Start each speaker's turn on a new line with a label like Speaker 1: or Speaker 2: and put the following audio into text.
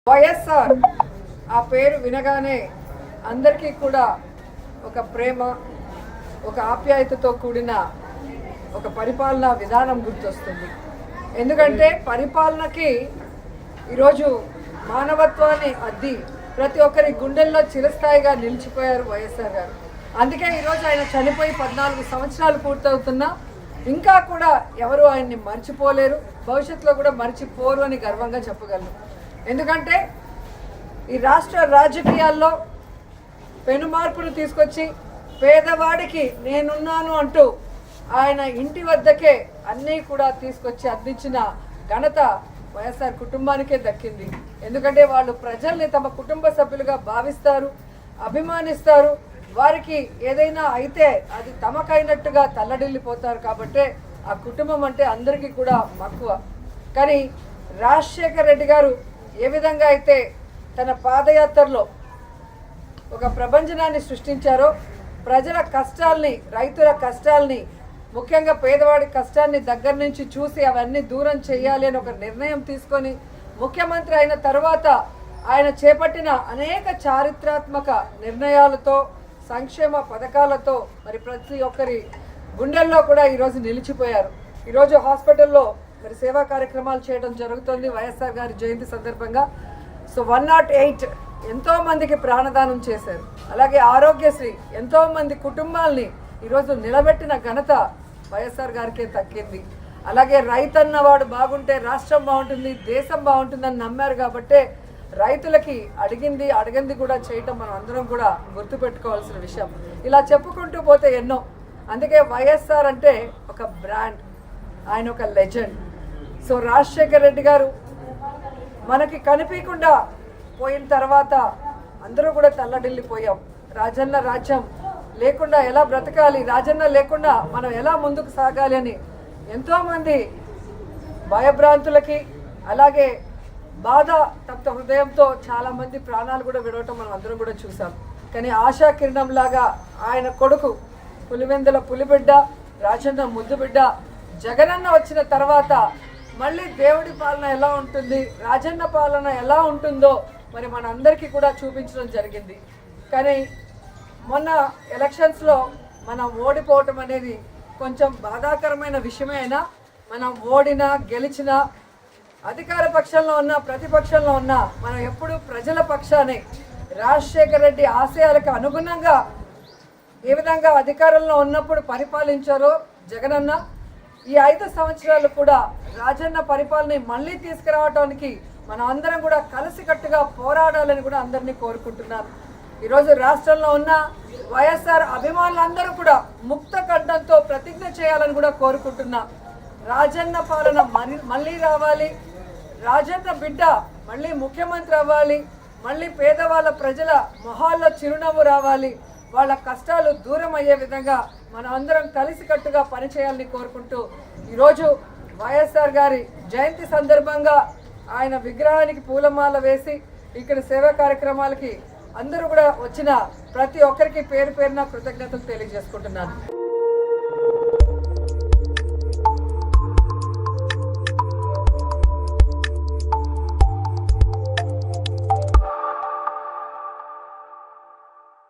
Speaker 1: వైఎస్ఆర్ ఆ పేరు వినగానే అందరికీ కూడా ఒక ప్రేమ, ఒక ఆప్యాయతతో కూడిన ఒక పరిపాలనా విధానం గుర్తొస్తుంది. ఎందుకంటే పరిపాలనకి ఈరోజు మానవత్వాన్ని అద్ది ప్రతి ఒక్కరి గుండెల్లో చిరస్థాయిగా నిలిచిపోయారు వైఎస్ఆర్ గారు. అందుకే ఈరోజు ఆయన చనిపోయి 14 సంవత్సరాలు పూర్తవుతున్నా ఇంకా కూడా ఎవరు ఆయన్ని మర్చిపోలేరు, భవిష్యత్తులో కూడా మర్చిపోరు అని గర్వంగా చెప్పగలను. ఎందుకంటే ఈ రాష్ట్ర రాజకీయాల్లో పెను మార్పును తీసుకొచ్చి పేదవాడికి నేనున్నాను అంటూ ఆయన ఇంటి వద్దకే అన్నీ కూడా తీసుకొచ్చి అందించిన ఘనత వైఎస్ఆర్ కుటుంబానికే దక్కింది. ఎందుకంటే వాళ్ళు ప్రజల్ని తమ కుటుంబ సభ్యులుగా భావిస్తారు, అభిమానిస్తారు. వారికి ఏదైనా అయితే అది తమకైనట్టుగా తల్లడిల్లిపోతారు. కాబట్టే ఆ కుటుంబం అంటే అందరికీ కూడా మక్కువ. కానీ రాజశేఖర్ రెడ్డి గారు ఏ విధంగా అయితే తన పాదయాత్రలో ఒక ప్రభంజనాన్ని సృష్టించారో, ప్రజల కష్టాల్ని, రైతుల కష్టాల్ని, ముఖ్యంగా పేదవాడి కష్టాన్ని దగ్గర నుంచి చూసి అవన్నీ దూరం చేయాలి అని ఒక నిర్ణయం తీసుకొని ముఖ్యమంత్రి అయిన తర్వాత ఆయన చేపట్టిన అనేక చారిత్రాత్మక నిర్ణయాలతో, సంక్షేమ పథకాలతో మరి ప్రతి ఒక్కరి గుండెల్లో కూడా ఈరోజు నిలిచిపోయారు. ఈరోజు హాస్పిటల్లో మరి సేవా కార్యక్రమాలు చేయడం జరుగుతుంది వైఎస్ఆర్ గారి జయంతి సందర్భంగా. సో 108 ఎంతో మందికి ప్రాణదానం చేశారు. అలాగే ఆరోగ్యశ్రీ ఎంతో మంది కుటుంబాల్ని ఈరోజు నిలబెట్టిన ఘనత వైఎస్ఆర్ గారికే దక్కింది. అలాగే రైతన్న వాడు బాగుంటే రాష్ట్రం బాగుంటుంది, దేశం బాగుంటుందని నమ్మారు. కాబట్టే రైతులకి అడిగింది కూడా చేయటం మనం అందరం కూడా గుర్తుపెట్టుకోవాల్సిన విషయం. ఇలా చెప్పుకుంటూ పోతే ఎన్నో. అందుకే వైఎస్ఆర్ అంటే ఒక బ్రాండ్, ఆయన ఒక లెజెండ్. సో రాజశేఖర్ రెడ్డి గారు మనకి కనిపించకుండా పోయిన తర్వాత అందరూ కూడా తల్లడిల్లిపోయాం. రాజన్న రాజ్యం లేకుండా ఎలా బ్రతకాలి, రాజన్న లేకుండా మనం ఎలా ముందుకు సాగాలి అని ఎంతోమంది భయభ్రాంతులకి, అలాగే బాధ తప్త హృదయంతో చాలామంది ప్రాణాలు కూడా విడవటం మనం అందరం కూడా చూసాం. కానీ ఆశా కిరణం లాగా ఆయన కొడుకు పులివెందుల పులిబిడ్డ, రాజన్న ముద్దు బిడ్డ జగనన్న వచ్చిన తర్వాత మళ్ళీ దేవుడి పాలన ఎలా ఉంటుంది, రాజన్న పాలన ఎలా ఉంటుందో మరి మనందరికీ కూడా చూపించడం జరిగింది. కానీ మొన్న ఎలక్షన్స్లో మనం ఓడిపోవటం అనేది కొంచెం బాధాకరమైన విషయమే. అయినా మనం ఓడినా గెలిచినా, అధికార పక్షంలో ఉన్నా ప్రతిపక్షంలో ఉన్నా మనం ఎప్పుడూ ప్రజల పక్షానే, రాజశేఖర్ రెడ్డి ఆశయాలకు అనుగుణంగా ఏ విధంగా అధికారంలో ఉన్నప్పుడు పరిపాలించారో జగనన్న, ఈ 5 సంవత్సరాలు కూడా రాజన్న పరిపాలన మళ్ళీ తీసుకురావడానికి మనం అందరం కూడా కలిసికట్టుగా పోరాడాలని కూడా అందరినీ కోరుకుంటున్నాను. ఈరోజు రాష్ట్రంలో ఉన్న వైఎస్ఆర్ అభిమానులందరూ కూడా ముక్త కంఠంతో ప్రతిజ్ఞ చేయాలని కూడా కోరుకుంటున్నా. రాజన్న పాలన మళ్ళీ రావాలి, రాజన్న బిడ్డ మళ్ళీ ముఖ్యమంత్రి అవ్వాలి, మళ్ళీ పేదవాళ్ళ ప్రజల మొహాల్లో చిరునవ్వు రావాలి, వాళ్ళ కష్టాలు దూరం అయ్యే విధంగా మనం అందరం కలిసికట్టుగా పనిచేయాలని కోరుకుంటూ ఈరోజు వైఎస్ఆర్ గారి జయంతి సందర్భంగా ఆయన విగ్రహానికి పూలమాల వేసి ఇక్కడ సేవా కార్యక్రమాలకి అందరూ కూడా వచ్చిన ప్రతి ఒక్కరికి పేరు పేరున కృతజ్ఞతలు తెలియజేసుకుంటున్నాను.